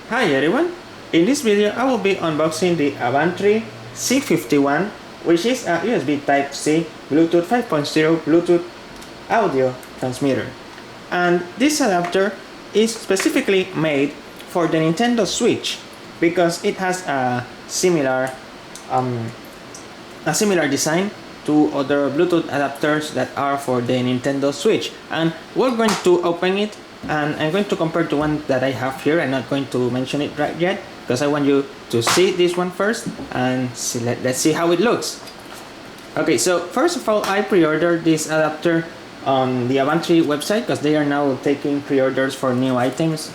Hi everyone, in this video I will be unboxing the Avantree C51, which is a USB Type-C Bluetooth 5.0 Bluetooth audio transmitter. And this adapter is specifically made for the Nintendo Switch because it has a similar design to other Bluetooth adapters that are for the Nintendo Switch. And we're going to open it, and I'm going to compare to one that I have here. I'm not going to mention it right yet because I want you to see this one first and let's see how it looks. Okay, so first of all, I pre-ordered this adapter on the Avantree website because they are now taking pre-orders for new items.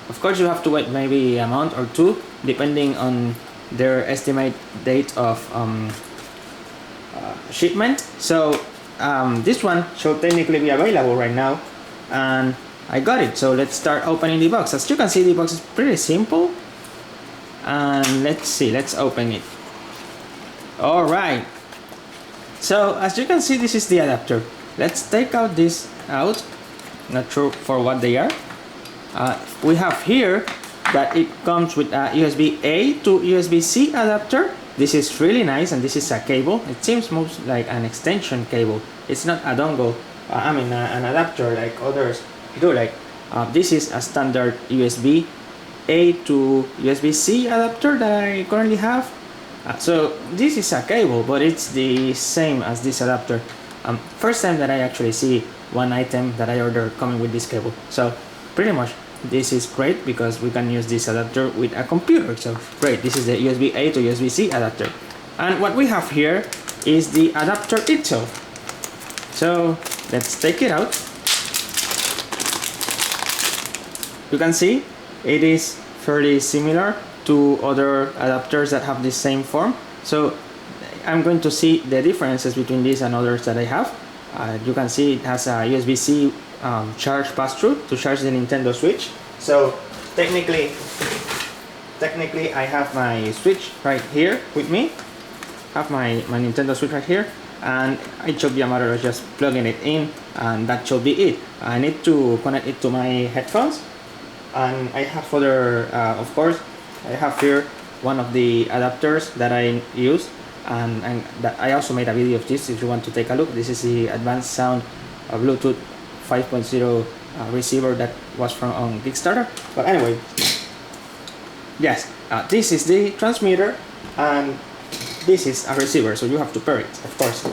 Of course, you have to wait maybe a month or two depending on their estimate date of shipment. So this one should technically be available right now, and I got it. So let's start opening the box. As you can see, the box is pretty simple, and let's open it. All right, so as you can see, this is the adapter. Let's take out this out. Not sure for what they are. We have here that it comes with a USB-A to USB-C adapter. This is really nice, and this is a cable. It seems most like an extension cable. It's not a dongle, an adapter like others do. Like this is a standard USB-A to USB-C adapter that I currently have. So this is a cable, but it's the same as this adapter. First time that I actually see one item that I ordered coming with this cable. So pretty much this is great because we can use this adapter with a computer. So great, this is the USB-A to USB-C adapter. And what we have here is the adapter itself. So let's take it out. You can see it is fairly similar to other adapters that have the same form. So I'm going to see the differences between these and others that I have. You can see it has a USB-C charge pass-through to charge the Nintendo Switch. So technically I have my Switch right here with me. Have my Nintendo Switch right here, and it should be a matter of just plugging it in, and that should be it. I need to connect it to my headphones, and I have other, of course, I have here one of the adapters that I use, and that I also made a video of this if you want to take a look. This is the advanced sound Bluetooth 5.0 receiver that was from on Kickstarter. But anyway, yes, this is the transmitter and this is a receiver, so you have to pair it, of course.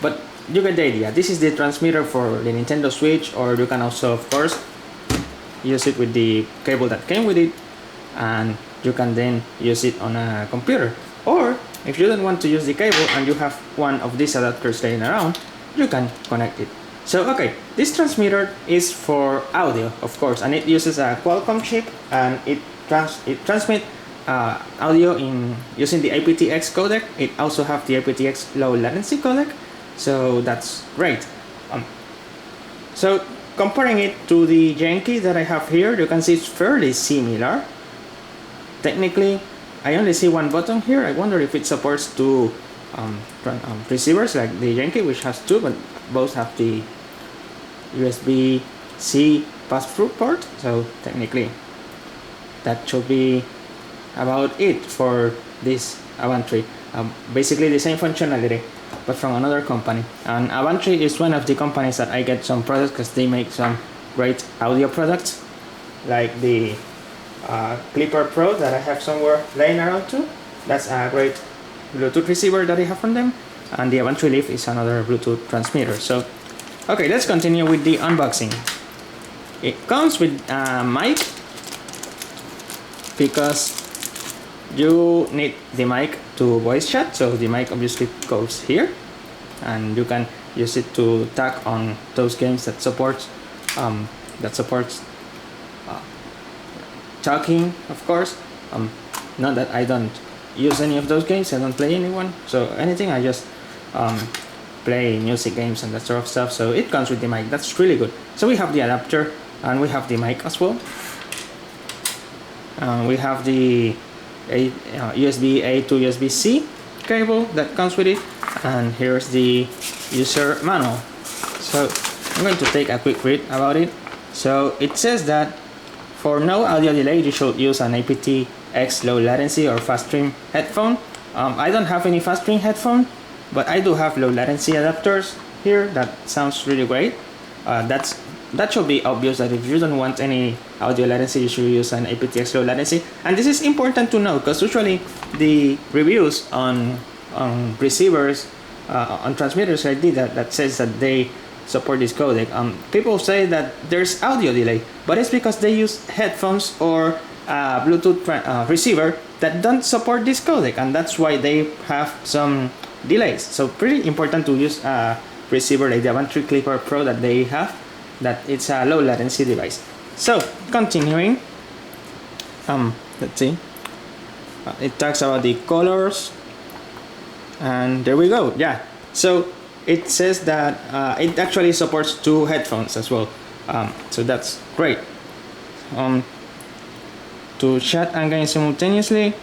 But you get the idea. This is the transmitter for the Nintendo Switch, or you can also, of course, use it with the cable that came with it, and you can then use it on a computer. Or if you don't want to use the cable and you have one of these adapters laying around, you can connect it. So okay, this transmitter is for audio, of course, and it uses a Qualcomm chip, and it transmits audio in using the aptX codec. It also have the aptX low latency codec, so that's great. So comparing it to the Yankee that I have here, you can see it's fairly similar. Technically, I only see one button here. I wonder if it supports two receivers like the Yankee, which has two, but both have the USB-C pass-through port. So technically, that should be about it for this Avantree. Basically the same functionality, but from another company. And Avantree is one of the companies that I get some products because they make some great audio products, like the Clipper Pro that I have somewhere laying around too. That's a great Bluetooth receiver that I have from them, and the Avantree Leaf is another Bluetooth transmitter. So okay, let's continue with the unboxing. It comes with a mic because you need the mic to voice chat, so the mic obviously goes here, and you can use it to tag on those games that supports talking, of course. Not that I don't use any of those games, I don't play anyone, so anything, I just play music games and that sort of stuff. So it comes with the mic. That's really good. So we have the adapter and we have the mic as well. We have the USB-A to USB-C cable that comes with it, and here's the user manual. So I'm going to take a quick read about it. So it says that For no audio delay, you should use an aptX low latency or fast stream headphone. I don't have any fast stream headphone, but I do have low latency adapters here. That sounds really great. That should be obvious that if you don't want any audio latency, you should use an aptX low latency. And this is important to know because usually the reviews on receivers, on transmitters like this that says that they support this codec, people say that there's audio delay, but it's because they use headphones or Bluetooth receiver that don't support this codec, and that's why they have some delays. So pretty important to use a receiver like the Avantree Clipper Pro that they have, that it's a low latency device. So continuing, let's see, it talks about the colors, and there we go. Yeah, so it says that it actually supports 2 headphones as well, so that's great. To chat and game simultaneously,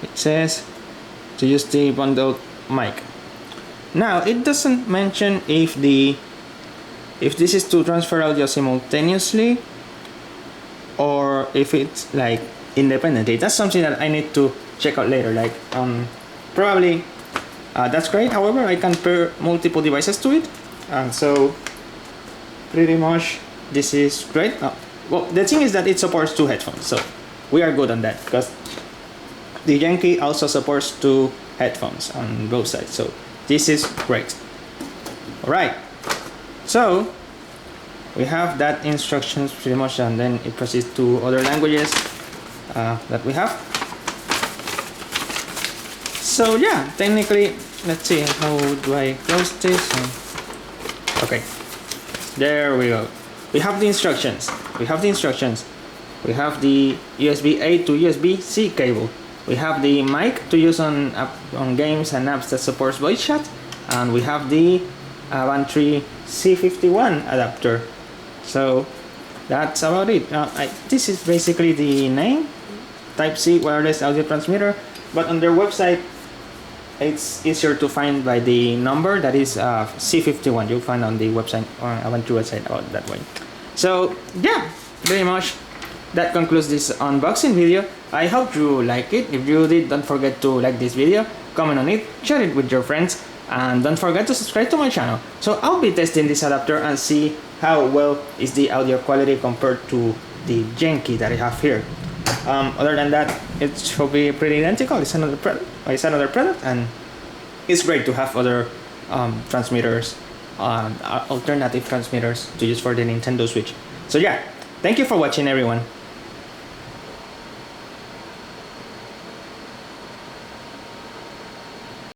it says to use the bundled mic. Now it doesn't mention if this is to transfer audio simultaneously or if it's like independently. That's something that I need to check out later. Like probably that's great. However, I can pair multiple devices to it, and so pretty much this is great. Well, the thing is that it supports 2 headphones, so we are good on that because the Yankee also supports 2 headphones on both sides. So this is great. All right. So we have that instructions pretty much, and then it proceeds to other languages that we have. So yeah, technically, let's see, how do I close this? Okay, there we go. We have the instructions. We have the USB-A to USB-C cable. We have the mic to use on games and apps that supports voice chat, and we have the Avantree C51 adapter. So that's about it. This is basically the name, Type-C wireless audio transmitter, but on their website it's easier to find by the number that is C51. You'll find on the website, on Avantree website, about that way. So yeah, very much that concludes this unboxing video. I hope you like it. If you did, don't forget to like this video, comment on it, share it with your friends, and don't forget to subscribe to my channel. So I'll be testing this adapter and see how well is the audio quality compared to the Yankee that I have here. Other than that, it should be pretty identical. It's another product, and it's great to have other transmitters, alternative transmitters to use for the Nintendo Switch. So yeah, thank you for watching, everyone.